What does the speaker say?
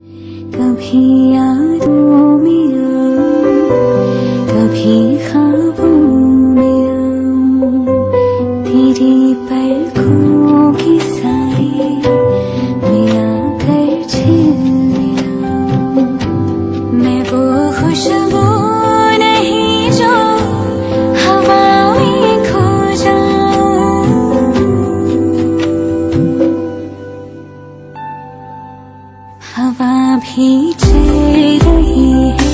कभी यादों में आऊं, कभी ख्वाबों में आऊं, तेरी पलकों की साए में आकर झिलने आऊं। मैं वो खुशबू नहीं जो हवा में खो जाऊं, हवा भी चल रही है।